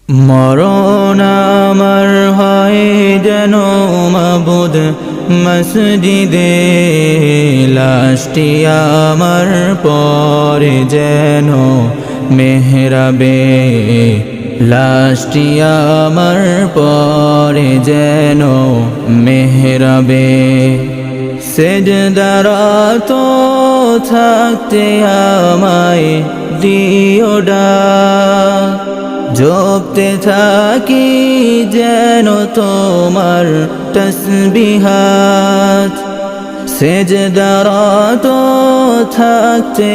মরণ আমার হয় যেন মাবুদ মসজিদে, লাশটি আমার পরে যেন মেহরাবে, লাশটি আমার পরে যেন মেহরাবে। সেজদারত থাকতে আমায় দিও ডাক, জপতে থাকি যেন তোমার তসবিহাত। সেজদারত থাকতে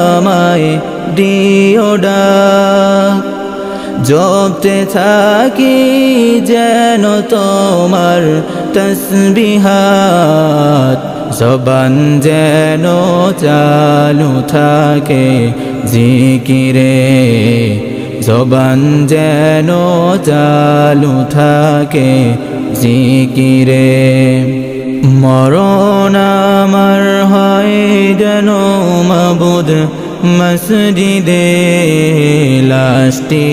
আমায় দিও ডাক, জপতে থাকি যেন তোমার তসবিহাত। জবান যেন চালু থাকে জিকিরে, জবান যেন চালু থাকে জিকিরে। মরণ আমার হয় যেন মাবুদ মসজিদে, লাশটি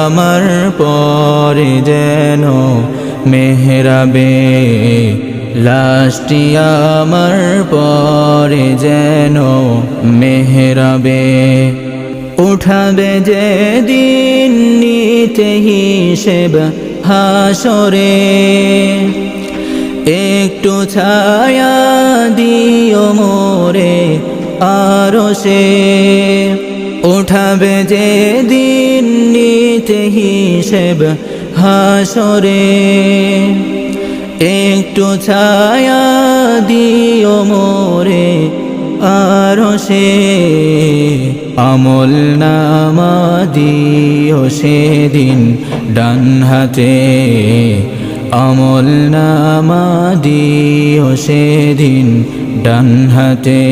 আমার পরে যেন মেহরাবে, লাশটি আমার পরে যেন মেহরাবে। উঠাবে যে দিন নিতে হিসেব হাসরে, একটু ছায়া দিও মোরে আরশে। উঠাবে যে দিন নিতে হিসেব হাসরে, একটু ছায়া দিও মোরে আরশে। আমল নামা দিও সেদিন ডান হাতে, আমল নামা দিও সেদিন ডান হাতে।